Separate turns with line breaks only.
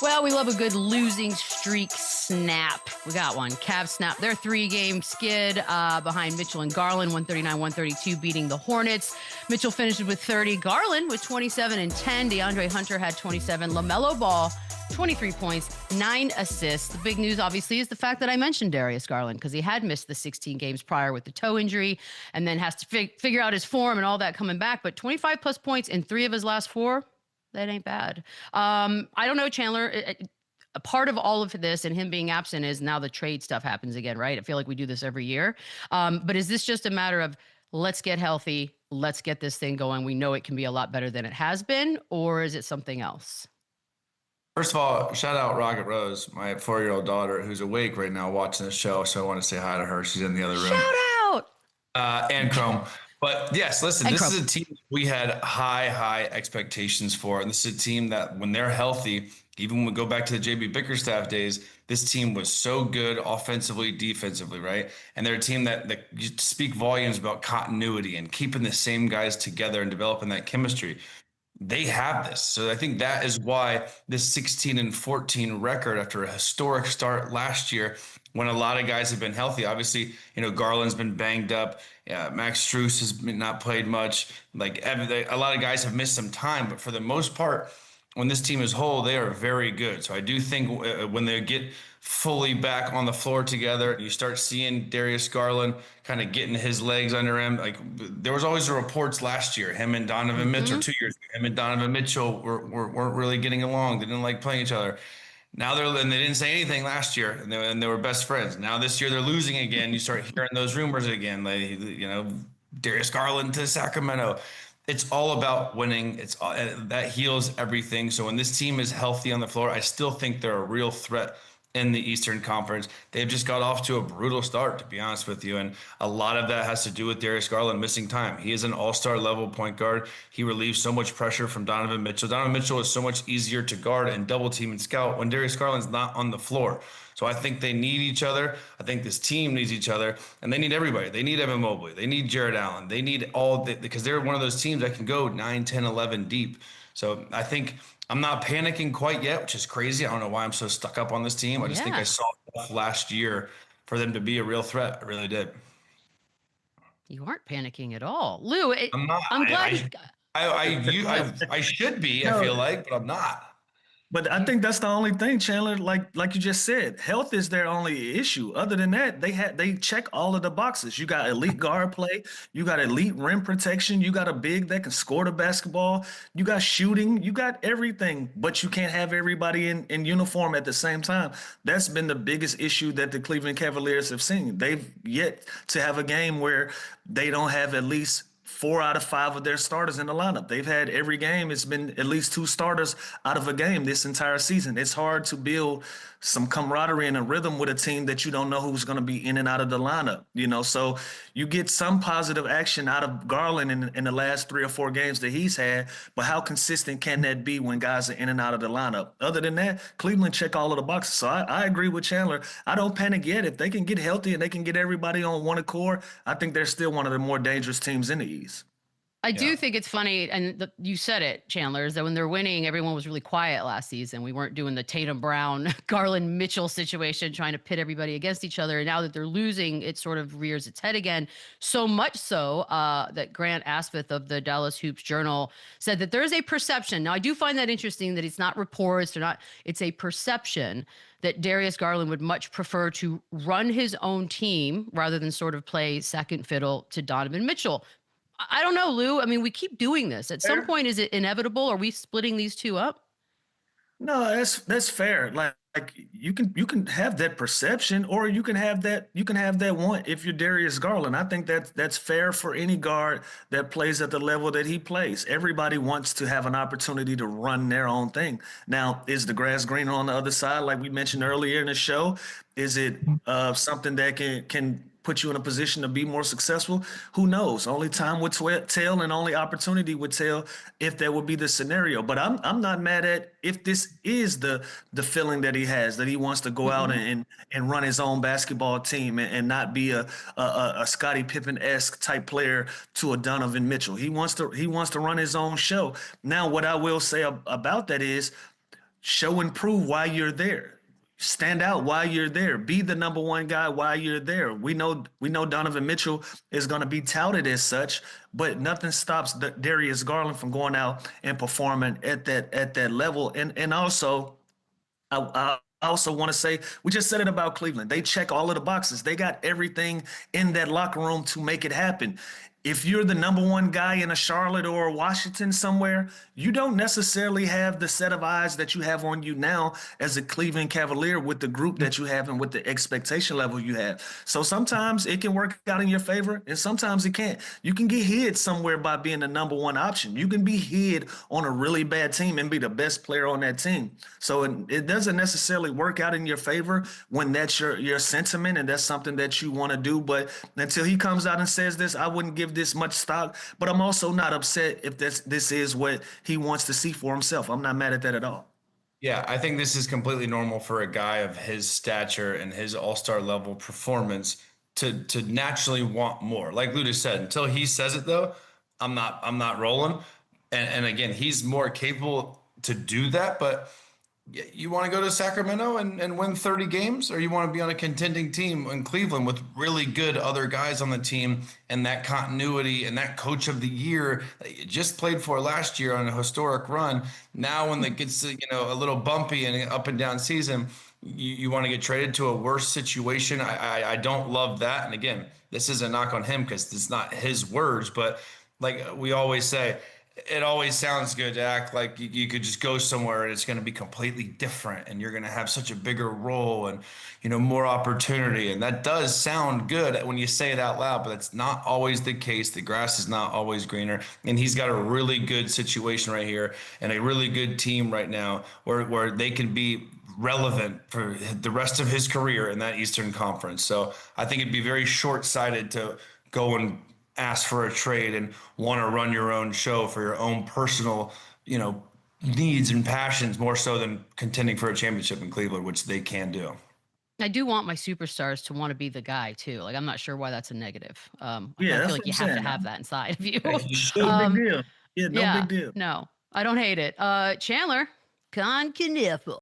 Well, we love a good losing streak snap. We got one. Cavs snap their 3-game skid behind Mitchell and Garland, 139-132, beating the Hornets. Mitchell finished with 30. Garland with 27 and 10. DeAndre Hunter had 27. LaMelo Ball, 23 points, 9 assists. The big news, obviously, is the fact that I mentioned Darius Garland because he had missed the 16 games prior with the toe injury and then has to figure out his form and all that coming back. But 25-plus points in 3 of his last 4. That ain't bad. I don't know, Chandler. A part of all of this and him being absent is now the trade stuff happens again, right? I feel like we do this every year. But is this just a matter of let's get healthy, let's get this thing going? We know it can be a lot better than it has been, or is it something else?
First of all, shout out Rocket Rose, my 4-year-old daughter, who's awake right now watching the show. So I want to say hi to her. She's in the other room.
Shout out!
And Chrome. But yes, listen,
And
this
Chrome.
is a team we had high expectations for. And this is a team that when they're healthy, even when we go back to the JB Bickerstaff days, this team was so good offensively, defensively, right? And they're a team that you speak volumes about continuity and keeping the same guys together and developing that chemistry. They have this. So I think that is why this 16-14 record after a historic start last year, when a lot of guys have been healthy. Obviously, Garland's been banged up. Max Strus has not played much. A lot of guys have missed some time, but for the most part, when this team is whole, they are very good. So I do think when they get fully back on the floor together, you start seeing Darius Garland kind of getting his legs under him. Like there was always the reports last year, him and Donovan Mitchell, 2 years ago, him and Donovan Mitchell weren't really getting along. They didn't like playing each other. Now they didn't say anything last year, and they were best friends. Now this year they're losing again. You start hearing those rumors again, Darius Garland to Sacramento. It's all about winning. That heals everything. So when this team is healthy on the floor, I still think they're a real threat in the Eastern Conference. They've just got off to a brutal start, to be honest with you. And a lot of that has to do with Darius Garland missing time. He is an all-star level point guard. He relieves so much pressure from Donovan Mitchell. Donovan Mitchell is so much easier to guard and double team and scout when Darius Garland's not on the floor. So I think they need each other. I think this team needs each other, and they need everybody. They need Evan Mobley. They need Jared Allen. They need because they're one of those teams that can go 9, 10, 11 deep. So I think I'm not panicking quite yet, which is crazy. I don't know why I'm so stuck up on this team. I just think I saw enough last year for them to be a real threat. I really did.
You aren't panicking at all. Lou,
I'm not.
I'm glad.
I should be, I feel like, but I'm not.
But I think that's the only thing, Chandler, like you just said, health is their only issue. Other than that, they check all of the boxes. You got elite guard play, you got elite rim protection, you got a big that can score the basketball, you got shooting, you got everything, but you can't have everybody in uniform at the same time. That's been the biggest issue that the Cleveland Cavaliers have seen. They've yet to have a game where they don't have at least 4 out of 5 of their starters in the lineup. They've had every game. It's been at least 2 starters out of a game this entire season. It's hard to build some camaraderie and a rhythm with a team that you don't know who's going to be in and out of the lineup, So you get some positive action out of Garland in the last 3 or 4 games that he's had, but how consistent can that be when guys are in and out of the lineup? Other than that, Cleveland check all of the boxes. So I agree with Chandler. I don't panic yet. If they can get healthy and they can get everybody on one accord, I think they're still one of the more dangerous teams in the East.
I do think it's funny, and you said it, Chandler, is that when they're winning, everyone was really quiet last season. We weren't doing the Tatum Brown, Garland Mitchell situation, trying to pit everybody against each other. And now that they're losing, it sort of rears its head again. So much so that Grant Asfith of the Dallas Hoops Journal said that there is a perception. Now, I do find that interesting that it's not reports or not. It's a perception that Darius Garland would much prefer to run his own team rather than sort of play second fiddle to Donovan Mitchell. I don't know, Lou. I mean, we keep doing this. At some point, is it inevitable? Are we splitting these two up?
No, that's fair. Like you can have that perception, or you can have that want if you're Darius Garland. I think that's fair for any guard that plays at the level that he plays. Everybody wants to have an opportunity to run their own thing. Now, is the grass greener on the other side, like we mentioned earlier in the show? Is it something that can put you in a position to be more successful? Who knows? Only time would tell, and only opportunity would tell if that would be the scenario. But I'm not mad at if this is the feeling that he has, that he wants to go out and run his own basketball team and not be a Scottie Pippen-esque type player to a Donovan Mitchell. He wants to run his own show. Now, what I will say about that is, show and prove why you're there. Stand out while you're there. Be the number one guy while you're there. We know Donovan Mitchell is going to be touted as such, but nothing stops Darius Garland from going out and performing at that level. And also, I also want to say we just said it about Cleveland. They check all of the boxes. They got everything in that locker room to make it happen. If you're the number one guy in a Charlotte or a Washington somewhere, you don't necessarily have the set of eyes that you have on you now as a Cleveland Cavalier with the group that you have and with the expectation level you have. So sometimes it can work out in your favor and sometimes it can't. You can get hid somewhere by being the number one option. You can be hid on a really bad team and be the best player on that team. So it doesn't necessarily work out in your favor when that's your sentiment and that's something that you want to do. But until he comes out and says this, I wouldn't give this much stock, but I'm also not upset if this is what he wants to see for himself. I'm not mad at that at all.
Yeah, I think this is completely normal for a guy of his stature and his all-star level performance to naturally want more. Like Luda said, until he says it though, I'm not rolling. And again, he's more capable to do that, but you want to go to Sacramento and win 30 games, or you want to be on a contending team in Cleveland with really good other guys on the team and that continuity and that coach of the year that you just played for last year on a historic run. Now when it gets a little bumpy and up and down season, you want to get traded to a worse situation. I don't love that. And again, this is a knock on him because it's not his words, but like we always say, it always sounds good to act like you could just go somewhere and it's going to be completely different and you're going to have such a bigger role and more opportunity, and that does sound good when you say it out loud, but that's not always the case. The grass is not always greener, and he's got a really good situation right here and a really good team right now where they can be relevant for the rest of his career in that Eastern Conference. So I think it'd be very short-sighted to go and ask for a trade and want to run your own show for your own personal, needs and passions more so than contending for a championship in Cleveland, which they can do.
I do want my superstars to want to be the guy too. Like, I'm not sure why that's a negative. I
Yeah,
feel
that's
like
what
you
I'm
have to
saying.
have that inside of you.
You should.
No
Um,
big deal. Yeah, no
yeah,
big deal.
no, I don't hate it. Chandler, Con Kniffle.